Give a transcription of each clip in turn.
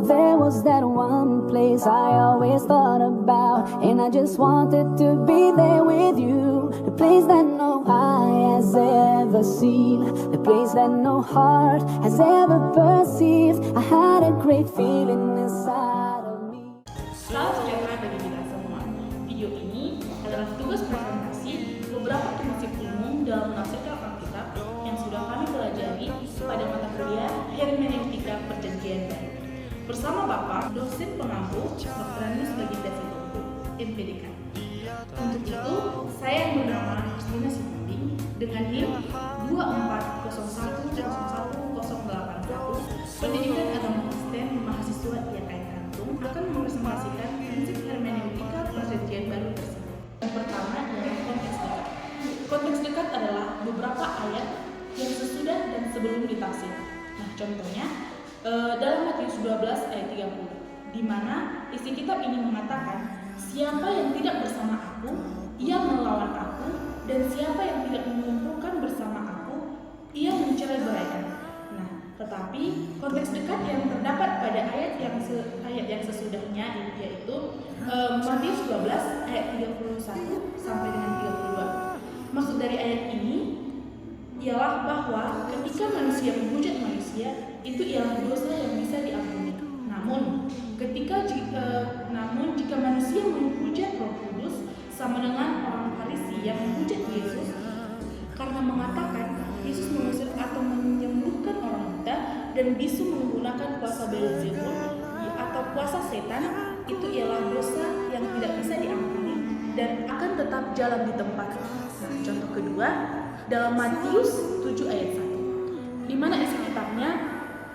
there was that one place I always thought about, and I just wanted to be there with you. The place that no eye has ever seen, the place that no heart has ever perceived. I had a great feeling inside of me. Salam sejahtera bagi kita semua. Video ini adalah tugas presentasi beberapa prinsip umum dalam menafsirkan Alkitab yang sudah kami pelajari pada mata kuliah Hermeneutika Perjanjian Baru bersama Bapak dosen pengampu Dr. Anius Bagindasito, MPDK. Untuk itu, saya yang bernama Kristina Simanting dengan NIM 240101080 Pendidikan Agama Kristen Mahasiswa IAKN Kantung akan mempresentasikan prinsip hermeneutika Perjanjian Baru tersebut. Yang pertama adalah konteks dekat. Konteks dekat adalah beberapa ayat yang sesudah dan sebelum ditafsir. Nah, contohnya dalam Matius 12 ayat 30, di mana isi kitab ini mengatakan, siapa yang tidak bersama aku, ia melawan aku, dan siapa yang tidak mengumpulkan bersama aku, ia mencerai-beraikan. Nah, tetapi konteks dekat yang terdapat pada ayat yang sesudahnya yaitu Matius 12 ayat 31 sampai dengan 32. Maksud dari ayat ini ialah bahwa ketika manusia menghujat manusia, itu ialah dosa yang bisa diampuni. Namun jika manusia menghujat Roh Kudus sama dengan orang Farisi yang menghujat Yesus karena mengatakan Yesus mengusir atau menyembuhkan orang buta dan bisu menggunakan kuasa Beelzebul atau kuasa setan, itu ialah dosa yang tidak bisa diampuni dan akan tetap jalan di tempat. Nah, contoh kedua dalam Matius 7 ayat 1, di mana isi kitabnya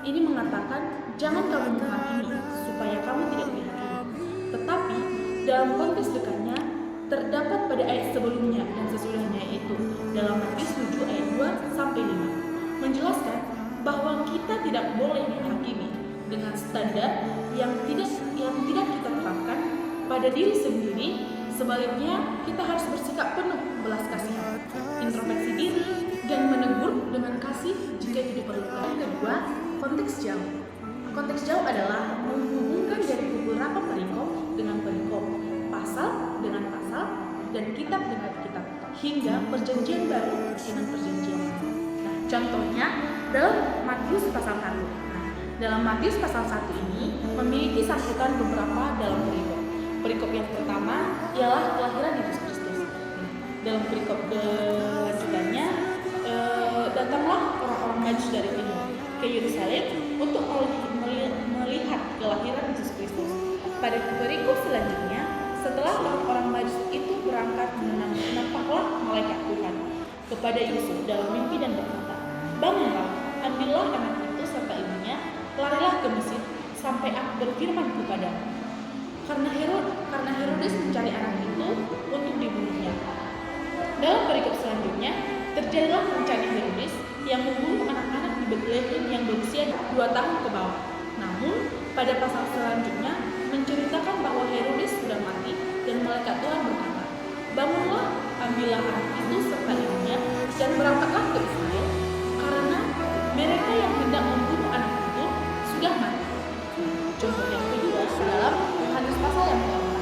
ini mengatakan jangan kamu menghakimi supaya kamu tidak dihakimi. Tetapi dalam konteks dekatnya terdapat pada ayat sebelumnya dan sesudahnya, itu dalam Matius 7 ayat 2 sampai 5 menjelaskan bahwa kita tidak boleh menghakimi dengan standar yang tidak kita terapkan pada diri sendiri. Sebaliknya, kita harus bersikap penuh belas kasihan, introspeksi diri, dan menegur dengan kasih jika itu diperlukan. Kedua, konteks jauh. Konteks jauh adalah menghubungkan dari beberapa perikop dengan perikop, pasal dengan pasal, dan kitab dengan kitab, hingga perjanjian baru dengan perjanjian lama. Nah, contohnya dalam Matius pasal 1. Nah, dalam Matius pasal 1 ini memiliki sangkutan beberapa dalam perikop. Perikop yang pertama ialah kelahiran Yesus Kristus. Dalam perikop kelanjutannya, datanglah orang-orang Majus dari timur ke Yerusalem untuk melihat kelahiran Yesus Kristus. Pada perikop selanjutnya, setelah orang-orang Majus itu berangkat, nampaklah malaikat Tuhan kepada Yusuf dalam mimpi dan berkata, bangunlah, ambillah anak itu serta ibunya, larilah ke Mesir sampai aku berfirman kepadamu. Karena Herodes mencari anak itu untuk dibunuhnya. Dalam perikop selanjutnya, terjadilah rencana Herodes yang membunuh anak-anak di Betlehem yang berusia 2 tahun ke bawah. Namun, pada pasal selanjutnya menceritakan bahwa Herodes sudah mati dan malaikat Tuhan berkata, bangunlah, ambillah anak itu serta ibunya dan berangkatlah ke Israel, karena mereka yang hendak membunuh anak itu sudah mati. Contoh yang kedua dalam Yohanes pasal yang ke-4.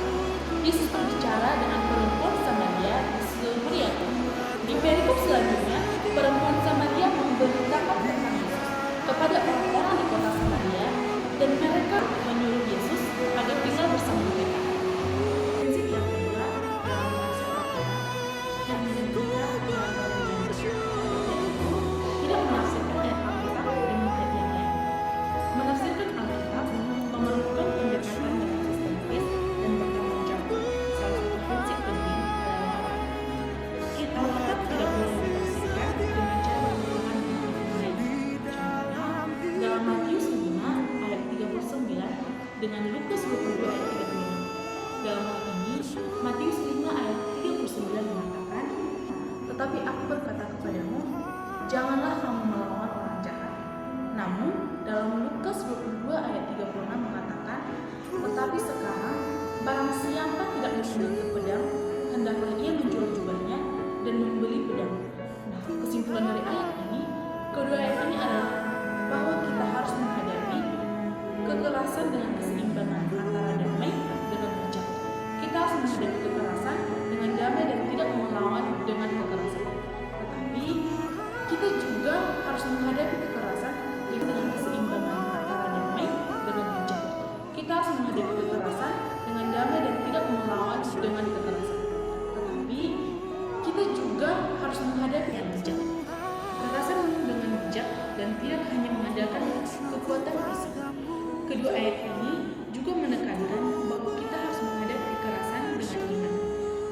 Yesus berbicara dengan perempuan Samaria di Samaria. Di perikop selanjutnya, perempuan Samaria memberitakan tentang Yesus kepada orang-orang di kota Samaria, dan mereka menyuruh Yesus agar tinggal bersama mereka. Prinsip yang kedua dalam menafsir Alkitab yang menentukan tidak menafsirkan ayat Alkitab dengan ayat yang lain. Menafsirkan Alkitab memerlukan pendekatan yang sistematis dan bertanggung jawab. Salah satu prinsip penting adalah Alkitab tidak boleh ditafsirkan dengan cara menggunakan yang lain. Contohnya, dalam Matius 5 ayat 39 dengan Lukas 22 ayat 35. Dalam hal ini, Matius 5 ayat 39 mengatakan, tetapi aku berkata kepadamu, janganlah kamu melawan orang jahat. Namun, dalam Lukas 22 ayat 36 mengatakan, tetapi sekarang, barang siapa tidak memiliki pedang, hendaklah ia menjual jubahnya dan membeli pedang. Nah, kesimpulan dari ayat ini, kedua ayat ini adalah bahwa kita harus menghadapi kekerasan dengan keseimbangan antara damai dengan bijak. Kita harus menghadapi kekerasan dengan damai dan tidak melawan dengan kekerasan. Tetapi kita juga harus menghadapi kekerasan dengan keseimbangan antara damai dengan bijak. Kita harus menghadapi kekerasan dengan damai dan tidak melawan dengan kekerasan. Tetapi kita juga harus menghadapi yang bijak. Kekerasan dengan bijak dan tidak hanya mengandalkan kekuatan fisik. Kedua ayat ini juga menekankan bahwa kita harus menghadapi kekerasan dengan iman.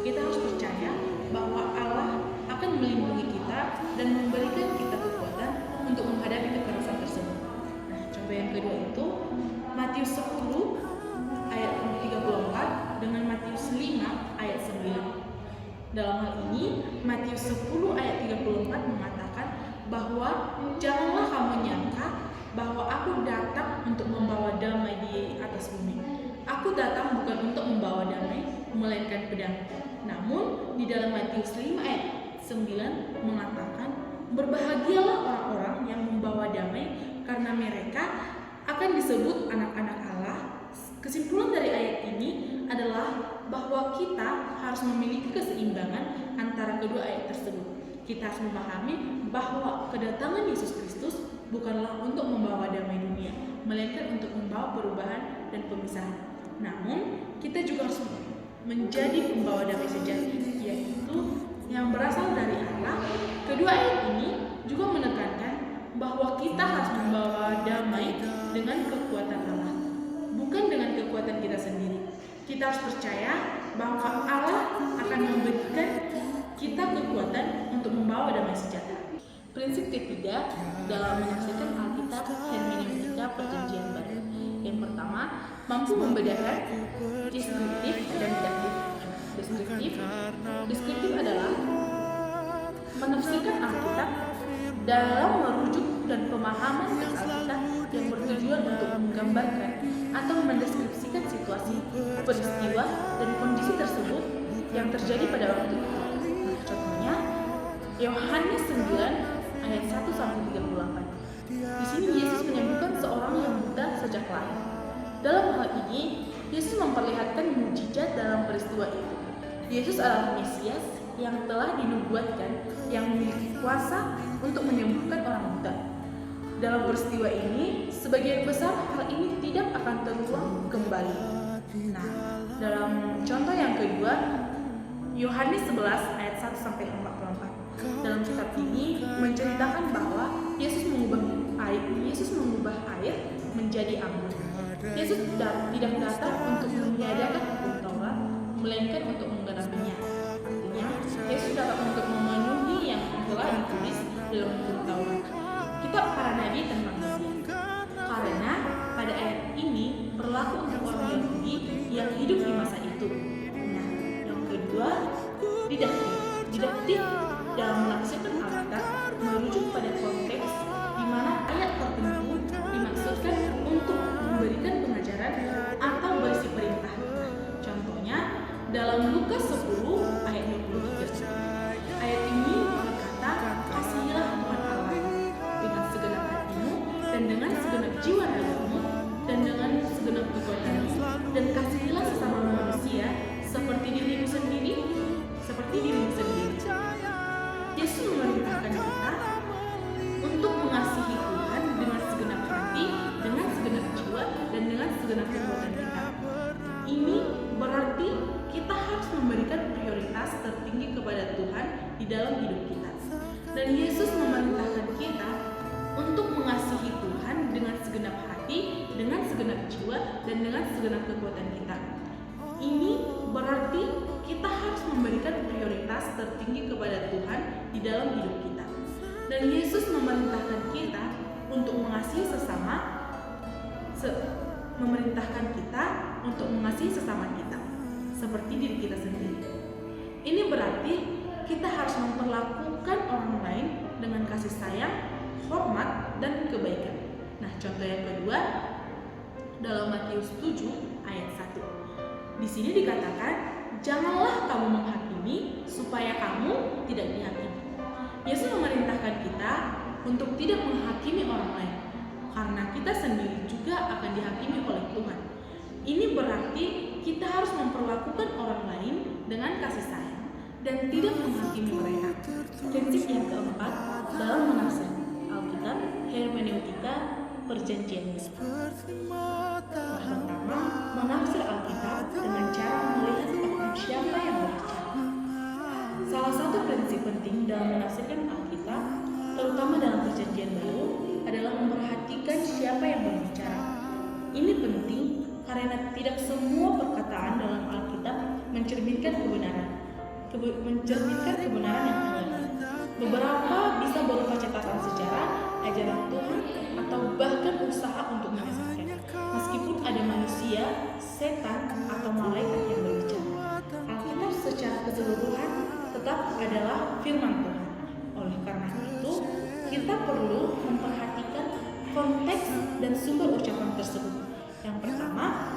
Kita harus percaya bahwa Allah akan melindungi kita dan memberikan kita kekuatan untuk menghadapi kekerasan tersebut. Nah, contoh yang kedua itu Matius 10 ayat 34 dengan Matius 5 ayat 9. Dalam hal ini, Matius 10 ayat 34 mengatakan bahwa janganlah kamu nyangka bahwa aku datang untuk membawa damai di atas bumi. Aku datang bukan untuk membawa damai, melainkan pedang. Namun, di dalam Matius 5 ayat 9 mengatakan, berbahagialah orang-orang yang membawa damai, karena mereka akan disebut anak-anak Allah. Kesimpulan dari ayat ini adalah bahwa kita harus memiliki keseimbangan antara kedua ayat tersebut. Kita harus memahami bahwa kedatangan Yesus Kristus bukanlah untuk membawa damai dunia, melainkan untuk membawa perubahan dan pemisahan. Namun, kita juga harus menjadi pembawa damai sejati, yaitu yang berasal dari Allah. Kedua ayat ini juga menekankan bahwa kita harus membawa damai dengan kekuatan Allah, bukan dengan kekuatan kita sendiri. Kita harus percaya bahwa Allah akan memberikan kita kekuatan untuk membawa damai sejahtera. Prinsip ketiga dalam menafsirkan Alkitab hermeneutika Perjanjian Baru. Yang pertama, mampu membedakan deskriptif dan deduktif. Deskriptif adalah menafsirkan Alkitab dalam merujuk dan pemahaman teks Alkitab yang bertujuan untuk menggambarkan atau mendeskripsikan situasi, peristiwa, dan kondisi tersebut yang terjadi pada waktu itu. Nah, contohnya Yohanes 9 ayat 1-38. Di sini Yesus menyembuhkan seorang yang buta sejak lahir. Dalam hal ini, Yesus memperlihatkan mukjizat dalam peristiwa itu. Yesus adalah Mesias yang telah dinubuatkan, yang memiliki kuasa untuk menyembuhkan orang buta. Dalam peristiwa ini, sebagian besar hal ini tidak akan terulang kembali. Nah, dalam contoh yang kedua, Yohanes 11 ayat 1-44. Dalam kitab ini menceritakan bahwa Yesus mengubah air menjadi anggur. Yesus tidak datang untuk meniadakan hukum Taurat, melainkan untuk menggenapinya. Artinya, Yesus datang untuk memenuhi yang telah ditulis dalam hukum Taurat, kitab para nabi dan manusia. Karena pada ayat ini berlaku untuk orang Yahudi yang hidup di masa itu. Nah, yang kedua, didaktif dalam menafsirkan Alkitab merujuk pada konteks di mana ayat tertentu dimaksudkan untuk memberikan pengajaran atau berisi perintah. Contohnya dalam Lukas 10 ayat 23. Ayat ini berkata, kasihilah Tuhan Allah dengan segenap hatimu dan dengan segenap jiwa ragamu dan dengan segenap kekuatanmu, dan kasihilah sesama manusia seperti dirimu sendiri. Yesus memerintahkan kita untuk mengasihi Tuhan dengan segenap hati, dengan segenap jiwa, dan dengan segenap kekuatan kita. Ini berarti kita harus memberikan prioritas tertinggi kepada Tuhan di dalam hidup kita. Dan Yesus memerintahkan kita untuk mengasihi Tuhan dengan segenap hati, dengan segenap jiwa, dan dengan segenap kekuatan kita. Ini berarti kita harus memberikan prioritas tertinggi kepada Tuhan di dalam hidup kita. Dan Yesus memerintahkan kita untuk mengasihi sesama, kita seperti diri kita sendiri. Ini berarti kita harus memperlakukan orang lain dengan kasih sayang, hormat, dan kebaikan. Nah, contoh yang kedua dalam Matius 7 ayat 1. Di sini dikatakan, janganlah kamu menghakimi supaya kamu tidak dihakimi. Yesus memerintahkan kita untuk tidak menghakimi orang lain, karena kita sendiri juga akan dihakimi oleh Tuhan. Ini berarti kita harus memperlakukan orang lain dengan kasih sayang dan tidak menghakimi mereka. Prinsip yang keempat dalam menafsir Alkitab, hermeneutika perjanjian baru. Pertama, menafsir Alkitab dengan cara melihat oknum siapa yang berbicara. Salah satu prinsip penting dalam menafsirkan Alkitab, terutama dalam perjanjian baru, adalah memperhatikan siapa yang berbicara. Ini penting karena tidak semua perkataan dalam Alkitab mencerminkan kebenaran yang benar. Beberapa bisa berupa catatan sejarah, ajaran Tuhan, atau bahkan usaha untuk menyesatkan. Meskipun ada manusia, setan, atau malaikat yang berbicara, Alkitab secara keseluruhan tetap adalah firman Tuhan. Oleh karena itu, kita perlu memperhatikan konteks dan sumber ucapan tersebut. Yang pertama,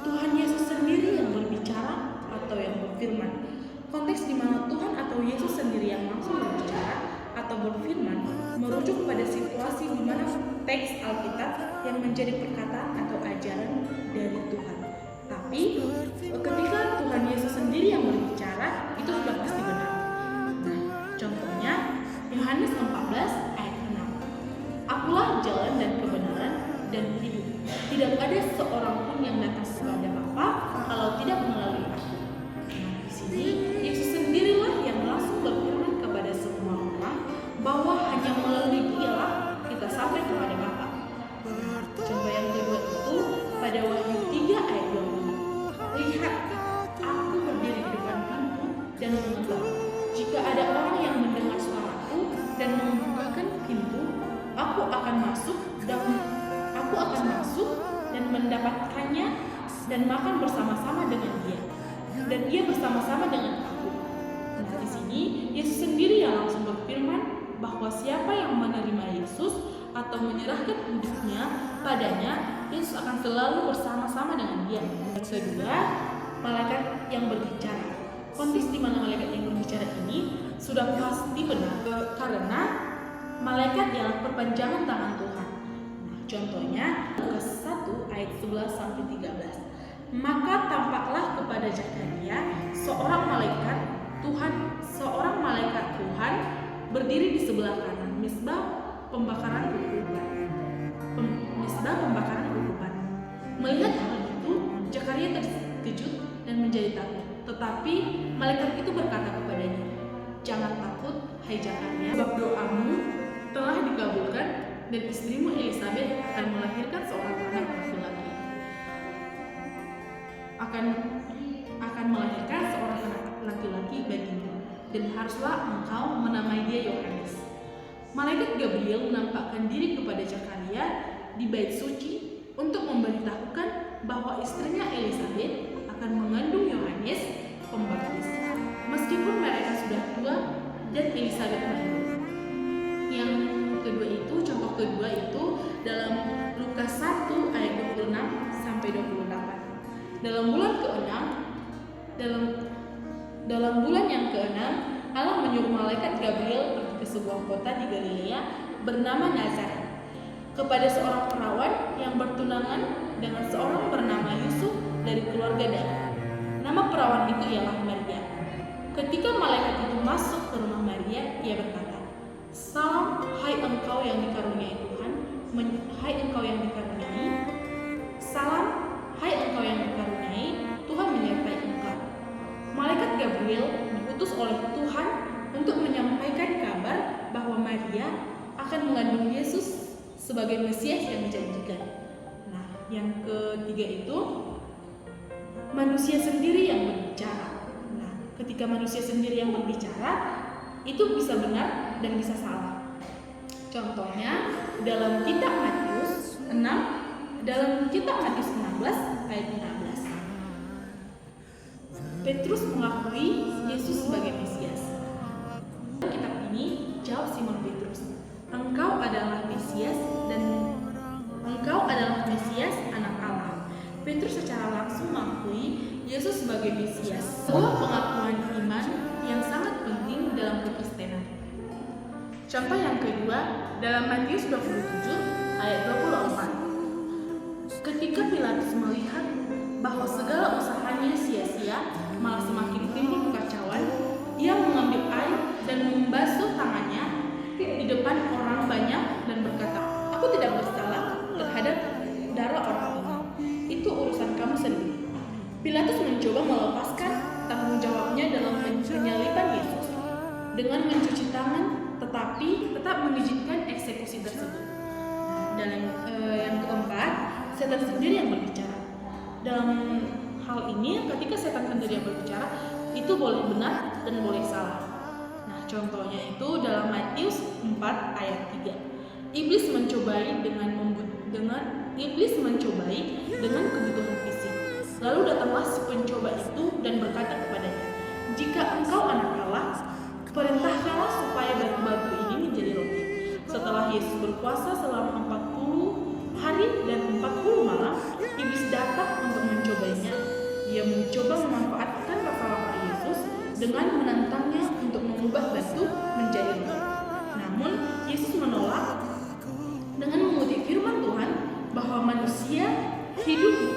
Tuhan Yesus sendiri yang berbicara atau yang berfirman. Konteks di mana Tuhan atau Yesus sendiri yang langsung berbicara atau berfirman merujuk pada situasi di mana teks Alkitab yang menjadi perkataan atau ajaran dari Tuhan. Tapi ketika Tuhan Yesus sendiri yang berbicara, itu sudah pasti benar. Nah, contohnya Yohanes 14 ayat 6. Akulah jalan dan kebenaran dan hidup. Tidak ada seorang pun yang datang kepada Bapa kalau tidak melalui aku. Nah, di sini Yesus sendirilah yang langsung berfirman kepada semua orang bahwa hanya melalui Dialah kita sampai kepada Bapa. Contoh yang kedua itu pada Wahyu 3 ayat 20. Lihat, aku berdiri di depan pintu dan mengetuk. Jika ada orang yang mendengar suaraku dan membukakan pintu, aku akan masuk dan mendapatkannya dan makan bersama-sama dengan dia, dan dia bersama-sama dengan aku. Nah, di sini Yesus sendiri yang langsung berfirman bahwa siapa yang menerima Yesus atau menyerahkan hidupnya padanya, Yesus akan selalu bersama-sama dengan dia. Yang kedua, malaikat yang berbicara. Konteks di mana malaikat yang berbicara ini sudah pasti benar karena malaikat ialah perpanjangan tangan Tuhan. Nah, contohnya Lukas 1 ayat 11 sampai 13. Maka tampaklah kepada Zakaria seorang malaikat Tuhan berdiri di sebelah kanan misbah pembakaran ukupan. Melihat hal itu, Zakaria terkejut dan menjadi takut. Tetapi malaikat itu berkata kepadanya, "Jangan takut, hai Zakaria, sebab doamu telah dikabulkan dan istrimu Elisabet akan melahirkan seorang anak laki-laki. Akan melahirkan seorang anak laki-laki bagimu, dan haruslah engkau menamai dia Yohanes." Malaikat Gabriel menampakkan diri kepada Zakaria di bait suci untuk memberitahukan bahwa istrinya Elisabet akan mengandung Yohanes Pembaptis, meskipun mereka sudah tua dan Elisabet baru. Yang kedua itu, contoh kedua itu dalam Lukas 1 ayat 26 sampai 28. Dalam bulan yang keenam, Allah menyuruh malaikat Gabriel pergi ke sebuah kota di Galilea bernama Nazaret kepada seorang perawan yang bertunangan dengan seorang bernama Yusuf dari keluarga Daud. Nama perawan itu ialah Maria. Ketika malaikat itu masuk ke rumah Maria, ia berkata, "Salam, hai engkau yang dikaruniai Tuhan, Salam, hai engkau yang dikaruniai, Tuhan menyertai engkau." Malaikat Gabriel diutus oleh Tuhan untuk menyampaikan kabar bahwa Maria akan mengandung Yesus sebagai Mesias yang dijanjikan. Nah, yang ketiga itu manusia sendiri yang berbicara. Nah, ketika manusia sendiri yang berbicara, itu bisa benar dan bisa salah. Contohnya dalam kitab Matius 16 ayat 15. Petrus mengakui Yesus sebagai Mesias. Dalam kitab ini jawab Simon Petrus, "Engkau adalah Mesias anak Allah." Petrus secara langsung mengakui Yesus sebagai Mesias, sebuah pengakuan iman yang sangat penting dalam kekristenan. Contoh yang kedua, dalam Matius 27 Ayat 24. Ketika Pilatus melihat bahwa segala usahanya sia-sia, malah semakin timbul kekacauan, ia mengambil air dan membasuh tangannya di depan orang banyak dan berkata, "Aku tidak bersalah terhadap darah orang ini. Itu urusan kamu sendiri." Pilatus mencoba melepaskan tanggung jawabnya dalam penyaliban Yesus dengan mencuci tangan, tetapi tetap mengizinkan eksekusi tersebut. Dan yang keempat, setan sendiri yang berbicara. Dalam hal ini, ketika setan sendiri yang berbicara, itu boleh benar dan boleh salah. Nah, contohnya itu dalam Matius 4 ayat 3. Iblis mencobai dengan kebutuhan fisik. Lalu datanglah si pencoba itu dan berkata kepadanya, "Jika engkau anak Allah, perintahkanlah supaya batu-batu ini menjadi roti." Setelah Yesus berpuasa selama 40 hari dan 40 malam, iblis datang untuk mencobanya. Ia mencoba memanfaatkan rasa lapar Yesus dengan menantangnya untuk mengubah batu menjadi roti. Namun, Yesus menolak dengan mengutip firman Tuhan bahwa manusia hidup